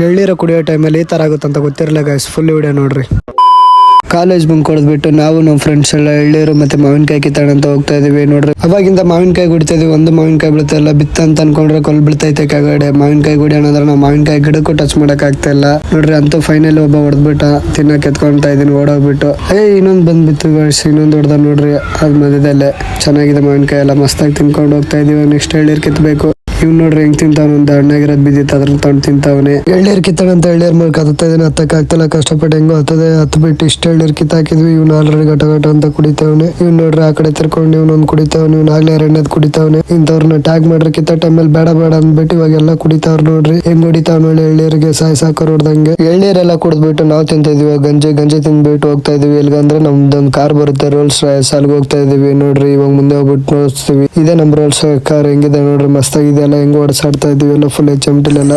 ಎಳ್ನೀರು ಕುಡಿಯೋ ಟೈಮಲ್ಲಿ ಈ ತರ ಆಗುತ್ತಂತ ಗೊತ್ತಿರಲಿಲ್ಲ ಗೈಸ್. ಫುಲ್ ವಿಡಿಯೋ ನೋಡ್ರಿ. ಕಾಲೇಜ್ ಬಂಕ್ ಕೊಡ್ಬಿಟ್ಟು ನಾವು ನಮ್ಮ ಫ್ರೆಂಡ್ಸ್ ಎಲ್ಲ ಎಳ್ನೀರು ಮತ್ತೆ ಮಾವಿನಕಾಯಿ ಕಿತ್ತಾಣ ಅಂತ ಹೋಗ್ತಾ ಇದೀವಿ ನೋಡ್ರಿ. ಅವಾಗಿಂದ ಮಾವಿನಕಾಯಿ ಕುಡಿತಾ ಇದೀವಿ. ಒಂದು ಮಾವಿನಕಾಯಿ ಬೀಳ್ತಾ ಇಲ್ಲ, ಬಿತ್ತ ಅಂತ ಅನ್ಕೊಂಡ್ರೆ ಕೊಲ್ ಬೀಳ್ತೈತೆ ಕೆಳಗಡೆ. ಮಾವಿನಕಾಯಿ ಕುಡಿಯೋಣ ಅಂದ್ರೆ ನಾವು ಮಾವಿನಕಾಯಿ ಗಿಡಕ್ಕೂ ಟಚ್ ಮಾಡಕ್ ಆಗ್ತಾ ಇಲ್ಲ ನೋಡ್ರಿ. ಅಂತೂ ಫೈನಲ್ ಒಬ್ಬ ಹೊಡೆದ್ಬಿಟ್ಟ, ತಿನ್ನಕ್ ಎತ್ಕೊಂತಾ ಇದೀನಿ ಓಡೋಗ್ಬಿಟ್ಟು. ಇನ್ನೊಂದ್ ಬಂದ್ಬಿತ್ತು ಗೈಸ್, ಇನ್ನೊಂದು ಹೊಡೆದ ನೋಡ್ರಿ. ಅದ್ ಮಧ್ಯದಲ್ಲೇ ಚೆನ್ನಾಗಿದೆ ಮಾವಿನಕಾಯಿ ಎಲ್ಲ ಮಸ್ತಾಗಿ ತಿನ್ಕೊಂಡು ಹೋಗ್ತಾ ಇದೀವಿ. ನೆಕ್ಸ್ಟ್ ಎಳ್ನೀರು ಕಿತ್ಬೇಕು. ಇವ್ ನೋಡ್ರಿ ಹೆಂಗ್ ತಿಂತಾವ, ಒಂದು ಹಣ್ಣಾಗಿರೋದ್ ಬಿದ್ದಿತ್ತು ಅದ್ರನ್ನ ತಗೊಂಡು ತಿಂತಾವನೆ. ಎಳ್ನೀರ್ ಕಿತ್ತಾಣ ಅಂತ ಎಳ್ನೀರ್ ಮೂಲಕ ಹತ್ತಾ ಇದೀನಿ. ಹತ್ತಕ್ ಆಗ್ತಿಲ್ಲ, ಕಷ್ಟಪಟ್ಟು ಹೆಂಗೋ ಹತ್ತದೆ. ಹತ್ ಬಿಟ್ಟು ಇಷ್ಟ ಎಳ್ನೀರ್ ಕಿತ್ತಾಕಿದ್ವಿ. ಇವ್ನ ಆಲ್ರೆಡಿ ಗಟ ಅಂತ ಕುಡಿತಾವನೆ. ಇವ್ ನೋಡ್ರಿ ಆ ಕಡೆ ತಿರ್ಕೊಂಡು ಇವ್ನೊಂದ್ ಕುಡಿತಾವನೆ. ಇವ್ನ ಆಗ್ಲೇ ಎರಡನೇದ್ ಕುಡಿತಾವನೆ. ಇಂಥವ್ರನ್ನ ಟ್ಯಾಗ್ ಮಾಡ್ರಿ ಕಿತ್ತ ಟೈಮಲ್ಲಿ ಬೇಡ ಬೇಡ ಅಂದ್ಬಿಟ್ಟು ಇವಾಗೆಲ್ಲ ಕುಡಿತಾವ್ರ ನೋಡ್ರಿ. ಹೆಂಗ್ ಹೊಡಿತಾವ್ ನೋಡಿ ಎಳ್ನೀರಿಗೆ ಸಾಕರ್ ಹೊಡ್ದಂಗೆ. ಎಳ್ನೀರೆಲ್ಲ ಕುಡಿದ್ಬಿಟ್ಟು ನಾವು ತಿಂತ ಇದೀವಿ. ಗಂಜಿ ತಿಂದ್ಬಿಟ್ಟು ಹೋಗ್ತಾ ಇದೀವಿ. ಎಲ್ಗಂದ್ರೆ ನಮ್ದೊಂದ್ ಕಾರ್ ಬರುತ್ತೆ, ರೋಲ್ಸ್ ರಾಯ್ಸ್, ಅಲ್ಲಿಗೆ ಹೋಗ್ತಾ ಇದೀವಿ ನೋಡ್ರಿ. ಇವಾಗ ಮುಂದೆ ಹೋಗ್ಬಿಟ್ಟು ನೋಡ್ತೀವಿ. ಇದೇ ನಮ್ ರೋಲ್ಸ್ ಕಾರ್. ಹೆಂಗಿದೆ ನೋಡ್ರಿ, ಮಸ್ತಾಗಿದೆ. ಹೆಂಗ್ ಓಡಿಸಾಡ್ತಾ ಇದೀವಿ ಎಲ್ಲ ಫುಲ್ HMTಲೆಲ್ಲ.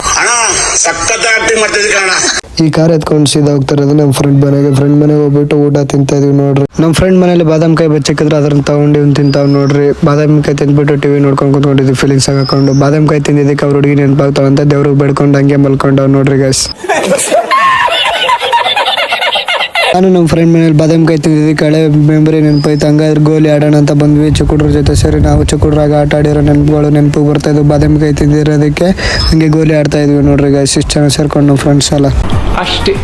ಈ ಕಾರ್ ಎತ್ಕೊಂಡು ಸೀದಾ ಹೋಗ್ತಾ ಇರೋದು ನಮ್ಮ ಫ್ರೆಂಡ್ ಮನೆಗೆ ಹೋಗ್ಬಿಟ್ಟು ಊಟ ತಿಂತಾ ಇದೀವಿ ನೋಡ್ರಿ. ನಮ್ಮ ಫ್ರೆಂಡ್ ಮನೇಲಿ ಬಾದಾಮ್ ಕಾಯಿ ಬಚ್ಚಿಕ್ಕಿದ್ರೆ ಅದನ್ನ ತಗೊಂಡು ಇವ್ನು ತಿಂತಾವ್ ನೋಡ್ರಿ. ಬಾದಾಮ್ ಕಾಯಿ ತಿಂದ್ಬಿಟ್ಟು ಟಿವಿ ನೋಡ್ಕೊಂಡು ಕುತ್ಕೊಂಡಿದ್ವಿ ಫೀಲಿಂಗ್ಸ್ ಹಾಕೊಂಡು. ಬಾದಾಮ್ ಕಾಯಿ ತಿಂದಿದ್ದಕ್ಕೆ ಅವ್ರ ಹುಡುಗಿ ನೆನಪಾಗ್ತಾವಂತ ದೇವ್ರಿಗೆ ಬೇಡ್ಕೊಂಡು ಹಂಗೆ ಮಲ್ಕೊಂಡವ್ ನೋಡ್ರಿ ಗೈಸ್. ನಾನು ನಮ್ಮ ಫ್ರೆಂಡ್ ಮನೇಲಿ ಬಾದಾಮ್ ಕಾಯಿ ತಿಂದಿದ್ದಕ್ಕೆ ಹಳೆ ಮೆಮರಿ ನೆನಪಾಯ್ತು. ಹಂಗಾದ್ರೆ ಗೋಲಿ ಆಡೋಣ ಅಂತ ಬಂದ್ವಿ ಚಿಕ್ಕುಡ್ರ ಜೊತೆ ಸೇರಿ. ನಾವು ಚಿಕ್ಕುಡ್ರಾಗ ಆಟ ಆಡಿರೋ ನೆನಪು ಬರ್ತಾ ಇದ್ವು. ಬಾದಾಮ್ ಕಾಯಿ ತಿಂದಿರೋದಕ್ಕೆ ಹಂಗೆ ಗೋಲಿ ಆಡ್ತಾ ಇದ್ವಿ ನೋಡ್ರಿ ಗೈಸ್. ಇಷ್ಟು ಚೆನ್ನಾಗಿ ಸೇರ್ಕೊಂಡು ನಮ್ಮ ಫ್ರೆಂಡ್ಸ್ ಎಲ್ಲ ಅಷ್ಟೇ.